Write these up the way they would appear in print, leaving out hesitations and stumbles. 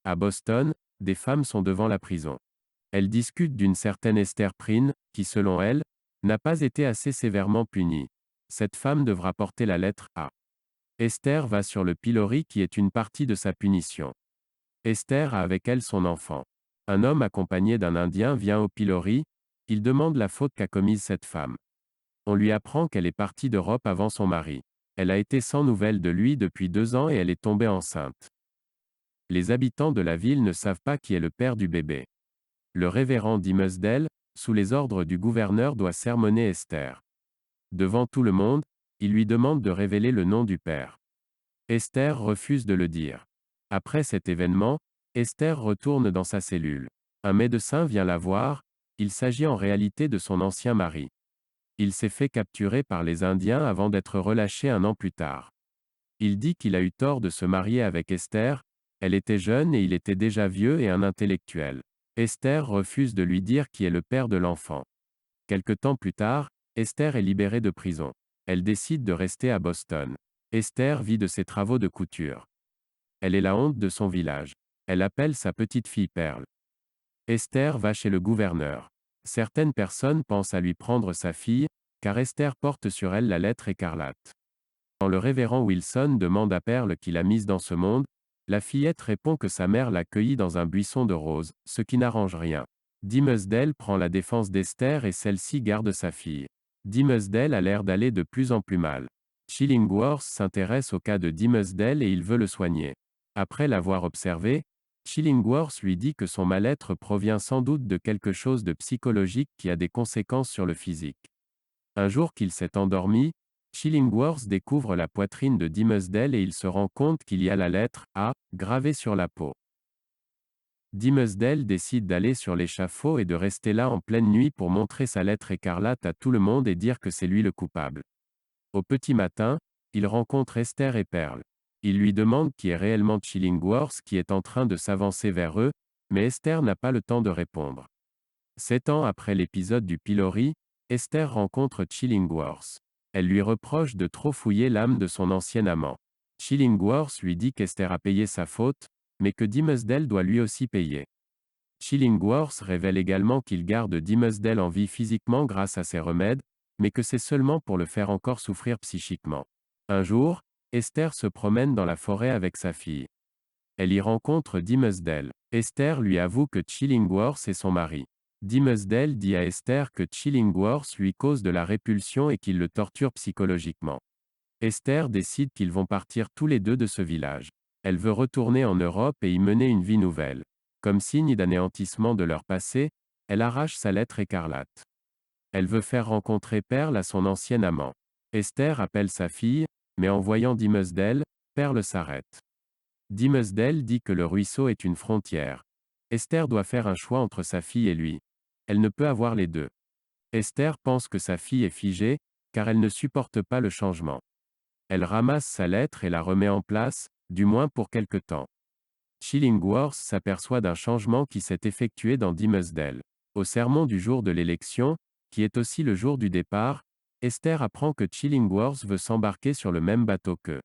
À Boston, des femmes sont devant la prison. Elles discutent d'une certaine Esther Prynne, qui selon elles, n'a pas été assez sévèrement punie. Cette femme devra porter la lettre A. Esther va sur le pilori qui est une partie de sa punition. Esther a avec elle son enfant. Un homme accompagné d'un Indien vient au pilori, il demande la faute qu'a commise cette femme. On lui apprend qu'elle est partie d'Europe avant son mari. Elle a été sans nouvelles de lui depuis 2 ans et elle est tombée enceinte. Les habitants de la ville ne savent pas qui est le père du bébé. Le révérend Dimmesdale, sous les ordres du gouverneur, doit sermonner Esther. Devant tout le monde, il lui demande de révéler le nom du père. Esther refuse de le dire. Après cet événement, Esther retourne dans sa cellule. Un médecin vient la voir, il s'agit en réalité de son ancien mari. Il s'est fait capturer par les Indiens avant d'être relâché 1 an plus tard. Il dit qu'il a eu tort de se marier avec Esther, elle était jeune et il était déjà vieux et un intellectuel. Esther refuse de lui dire qui est le père de l'enfant. Quelque temps plus tard, Esther est libérée de prison. Elle décide de rester à Boston. Esther vit de ses travaux de couture. Elle est la honte de son village. Elle appelle sa petite fille Perle. Esther va chez le gouverneur. Certaines personnes pensent à lui prendre sa fille, car Esther porte sur elle la lettre écarlate. Quand le révérend Wilson demande à Perle qui l'a mise dans ce monde, la fillette répond que sa mère l'a cueillie dans un buisson de roses, ce qui n'arrange rien. Dimmesdale prend la défense d'Esther et celle-ci garde sa fille. Dimmesdale a l'air d'aller de plus en plus mal. Chillingworth s'intéresse au cas de Dimmesdale et il veut le soigner. Après l'avoir observé, Chillingworth lui dit que son mal-être provient sans doute de quelque chose de psychologique qui a des conséquences sur le physique. Un jour qu'il s'est endormi, Chillingworth découvre la poitrine de Dimmesdale et il se rend compte qu'il y a la lettre A gravée sur la peau. Dimmesdale décide d'aller sur l'échafaud et de rester là en pleine nuit pour montrer sa lettre écarlate à tout le monde et dire que c'est lui le coupable. Au petit matin, il rencontre Esther et Perle. Il lui demande qui est réellement Chillingworth qui est en train de s'avancer vers eux, mais Esther n'a pas le temps de répondre. 7 ans après l'épisode du pilori, Esther rencontre Chillingworth. Elle lui reproche de trop fouiller l'âme de son ancien amant. Chillingworth lui dit qu'Esther a payé sa faute, mais que Dimmesdale doit lui aussi payer. Chillingworth révèle également qu'il garde Dimmesdale en vie physiquement grâce à ses remèdes, mais que c'est seulement pour le faire encore souffrir psychiquement. Un jour, Esther se promène dans la forêt avec sa fille. Elle y rencontre Dimmesdale. Esther lui avoue que Chillingworth est son mari. Dimmesdale dit à Esther que Chillingworth lui cause de la répulsion et qu'il le torture psychologiquement. Esther décide qu'ils vont partir tous les deux de ce village. Elle veut retourner en Europe et y mener une vie nouvelle. Comme signe d'anéantissement de leur passé, elle arrache sa lettre écarlate. Elle veut faire rencontrer Perle à son ancien amant. Esther appelle sa fille, mais en voyant Dimmesdale, Perle s'arrête. Dimmesdale dit que le ruisseau est une frontière. Esther doit faire un choix entre sa fille et lui. Elle ne peut avoir les deux. Esther pense que sa fille est figée, car elle ne supporte pas le changement. Elle ramasse sa lettre et la remet en place, du moins pour quelque temps. Chillingworth s'aperçoit d'un changement qui s'est effectué dans Dimmesdale. Au sermon du jour de l'élection, qui est aussi le jour du départ, Esther apprend que Chillingworth veut s'embarquer sur le même bateau qu'eux.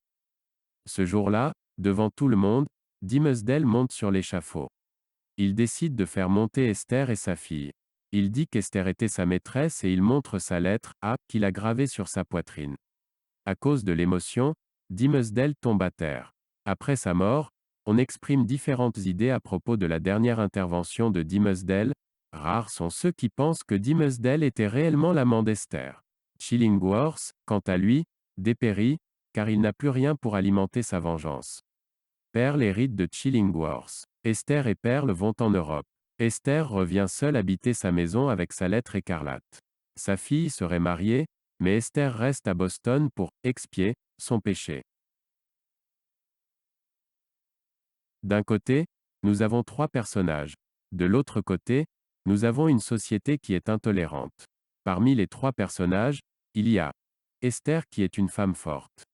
Ce jour-là, devant tout le monde, Dimmesdale monte sur l'échafaud. Il décide de faire monter Esther et sa fille. Il dit qu'Esther était sa maîtresse et il montre sa lettre A qu'il a gravée sur sa poitrine. À cause de l'émotion, Dimmesdale tombe à terre. Après sa mort, on exprime différentes idées à propos de la dernière intervention de Dimmesdale. Rares sont ceux qui pensent que Dimmesdale était réellement l'amant d'Esther. Chillingworth, quant à lui, dépérit, car il n'a plus rien pour alimenter sa vengeance. Perle hérite de Chillingworth. Esther et Perle vont en Europe. Esther revient seule habiter sa maison avec sa lettre écarlate. Sa fille serait mariée, mais Esther reste à Boston pour expier son péché. D'un côté, nous avons 3 personnages. De l'autre côté, nous avons une société qui est intolérante. Parmi les 3 personnages, il y a Esther qui est une femme forte.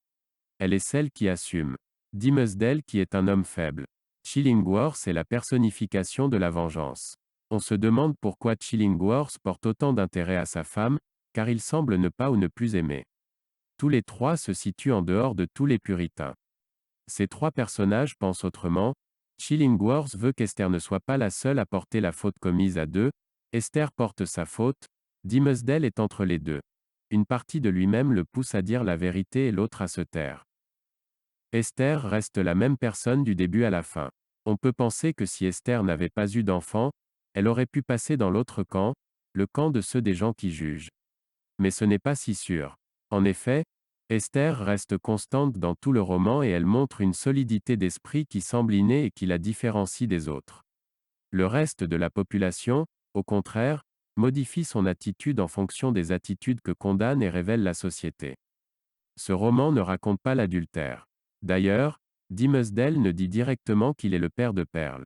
Elle est celle qui assume. Dimmesdale qui est un homme faible. Chillingworth est la personnification de la vengeance. On se demande pourquoi Chillingworth porte autant d'intérêt à sa femme, car il semble ne pas ou ne plus aimer. Tous les 3 se situent en dehors de tous les puritains. Ces 3 personnages pensent autrement, Chillingworth veut qu'Esther ne soit pas la seule à porter la faute commise à deux. Esther porte sa faute. Dimmesdale est entre les deux. Une partie de lui-même le pousse à dire la vérité et l'autre à se taire. Esther reste la même personne du début à la fin. On peut penser que si Esther n'avait pas eu d'enfant, elle aurait pu passer dans l'autre camp, le camp de ceux des gens qui jugent. Mais ce n'est pas si sûr. En effet, Esther reste constante dans tout le roman et elle montre une solidité d'esprit qui semble innée et qui la différencie des autres. Le reste de la population, au contraire, modifie son attitude en fonction des attitudes que condamne et révèle la société. Ce roman ne raconte pas l'adultère. D'ailleurs, Dimmesdale ne dit directement qu'il est le père de Pearl.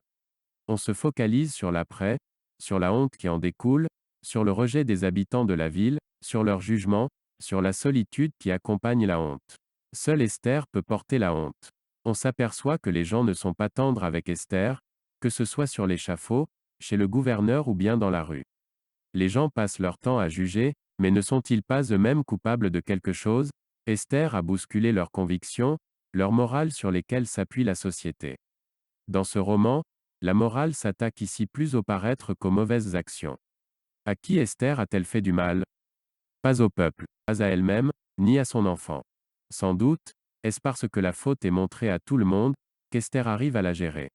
On se focalise sur l'après, sur la honte qui en découle, sur le rejet des habitants de la ville, sur leur jugement, sur la solitude qui accompagne la honte. Seule Esther peut porter la honte. On s'aperçoit que les gens ne sont pas tendres avec Esther, que ce soit sur l'échafaud, chez le gouverneur ou bien dans la rue. Les gens passent leur temps à juger, mais ne sont-ils pas eux-mêmes coupables de quelque chose? Esther a bousculé leurs convictions, leur morale sur lesquelles s'appuie la société. Dans ce roman, la morale s'attaque ici plus au paraître qu'aux mauvaises actions. À qui Esther a-t-elle fait du mal? Pas au peuple, pas à elle-même, ni à son enfant. Sans doute, est-ce parce que la faute est montrée à tout le monde, qu'Esther arrive à la gérer.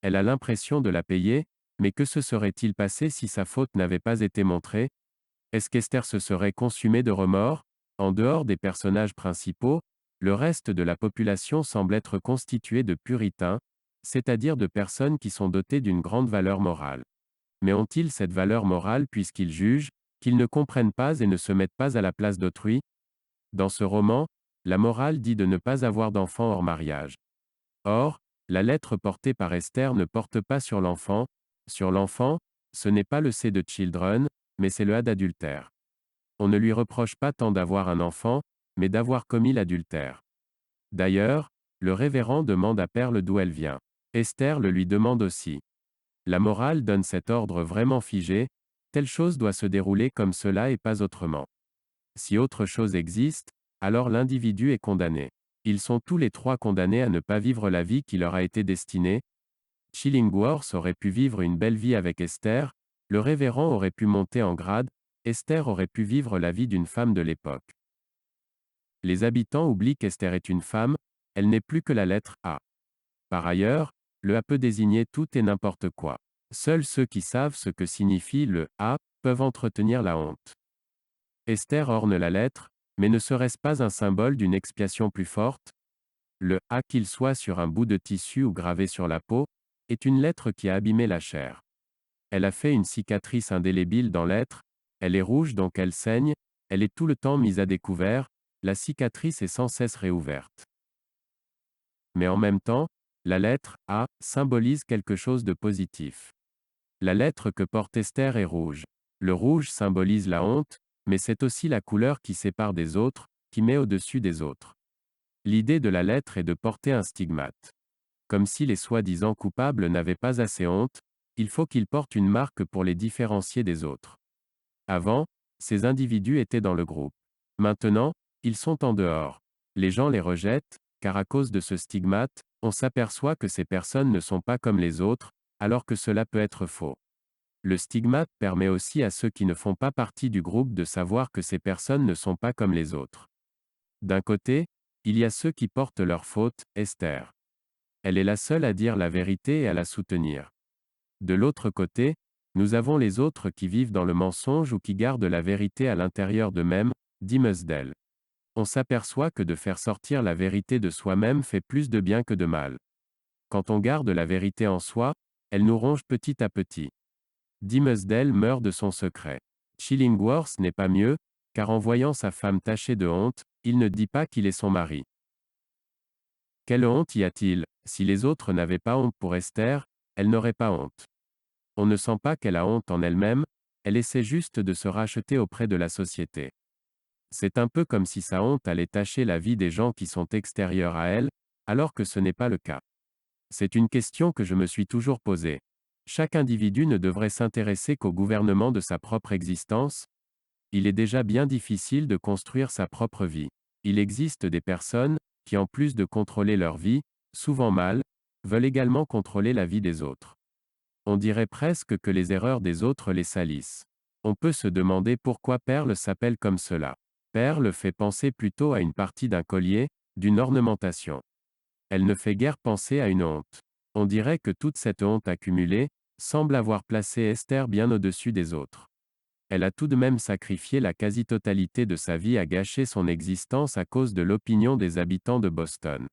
Elle a l'impression de la payer, mais que se serait-il passé si sa faute n'avait pas été montrée? Est-ce qu'Esther se serait consumée de remords? En dehors des personnages principaux, le reste de la population semble être constitué de puritains, c'est-à-dire de personnes qui sont dotées d'une grande valeur morale. Mais ont-ils cette valeur morale puisqu'ils jugent, qu'ils ne comprennent pas et ne se mettent pas à la place d'autrui? Dans ce roman, la morale dit de ne pas avoir d'enfant hors mariage. Or, la lettre portée par Esther ne porte pas sur l'enfant. Sur l'enfant, ce n'est pas le C de children, mais c'est le A d'adultère. On ne lui reproche pas tant d'avoir un enfant, mais d'avoir commis l'adultère. D'ailleurs, le révérend demande à Perle d'où elle vient. Esther le lui demande aussi. La morale donne cet ordre vraiment figé, telle chose doit se dérouler comme cela et pas autrement. Si autre chose existe, alors l'individu est condamné. Ils sont tous les trois condamnés à ne pas vivre la vie qui leur a été destinée. Chillingworth aurait pu vivre une belle vie avec Esther, le révérend aurait pu monter en grade, Esther aurait pu vivre la vie d'une femme de l'époque. Les habitants oublient qu'Esther est une femme, elle n'est plus que la lettre A. Par ailleurs, le A peut désigner tout et n'importe quoi. Seuls ceux qui savent ce que signifie le A peuvent entretenir la honte. Esther orne la lettre, mais ne serait-ce pas un symbole d'une expiation plus forte? Le A, qu'il soit sur un bout de tissu ou gravé sur la peau, est une lettre qui a abîmé la chair. Elle a fait une cicatrice indélébile dans l'être, elle est rouge donc elle saigne, elle est tout le temps mise à découvert, la cicatrice est sans cesse réouverte. Mais en même temps, la lettre A symbolise quelque chose de positif. La lettre que porte Esther est rouge. Le rouge symbolise la honte, mais c'est aussi la couleur qui sépare des autres, qui met au-dessus des autres. L'idée de la lettre est de porter un stigmate. Comme si les soi-disant coupables n'avaient pas assez honte, il faut qu'ils portent une marque pour les différencier des autres. Avant, ces individus étaient dans le groupe. Maintenant, ils sont en dehors. Les gens les rejettent, car à cause de ce stigmate, on s'aperçoit que ces personnes ne sont pas comme les autres, alors que cela peut être faux. Le stigmate permet aussi à ceux qui ne font pas partie du groupe de savoir que ces personnes ne sont pas comme les autres. D'un côté, il y a ceux qui portent leur faute, Esther. Elle est la seule à dire la vérité et à la soutenir. De l'autre côté, nous avons les autres qui vivent dans le mensonge ou qui gardent la vérité à l'intérieur d'eux-mêmes, dit Musdell. On s'aperçoit que de faire sortir la vérité de soi-même fait plus de bien que de mal. Quand on garde la vérité en soi, elle nous ronge petit à petit. Dimmesdale meurt de son secret. Chillingworth n'est pas mieux, car en voyant sa femme tachée de honte, il ne dit pas qu'il est son mari. Quelle honte y a-t-il? Si les autres n'avaient pas honte pour Esther, elle n'aurait pas honte. On ne sent pas qu'elle a honte en elle-même, elle essaie juste de se racheter auprès de la société. C'est un peu comme si sa honte allait tacher la vie des gens qui sont extérieurs à elle, alors que ce n'est pas le cas. C'est une question que je me suis toujours posée. Chaque individu ne devrait s'intéresser qu'au gouvernement de sa propre existence. Il est déjà bien difficile de construire sa propre vie. Il existe des personnes, qui en plus de contrôler leur vie, souvent mal, veulent également contrôler la vie des autres. On dirait presque que les erreurs des autres les salissent. On peut se demander pourquoi Perle s'appelle comme cela. Perle fait penser plutôt à une partie d'un collier, d'une ornementation. Elle ne fait guère penser à une honte. On dirait que toute cette honte accumulée semble avoir placé Esther bien au-dessus des autres. Elle a tout de même sacrifié la quasi-totalité de sa vie à gâcher son existence à cause de l'opinion des habitants de Boston.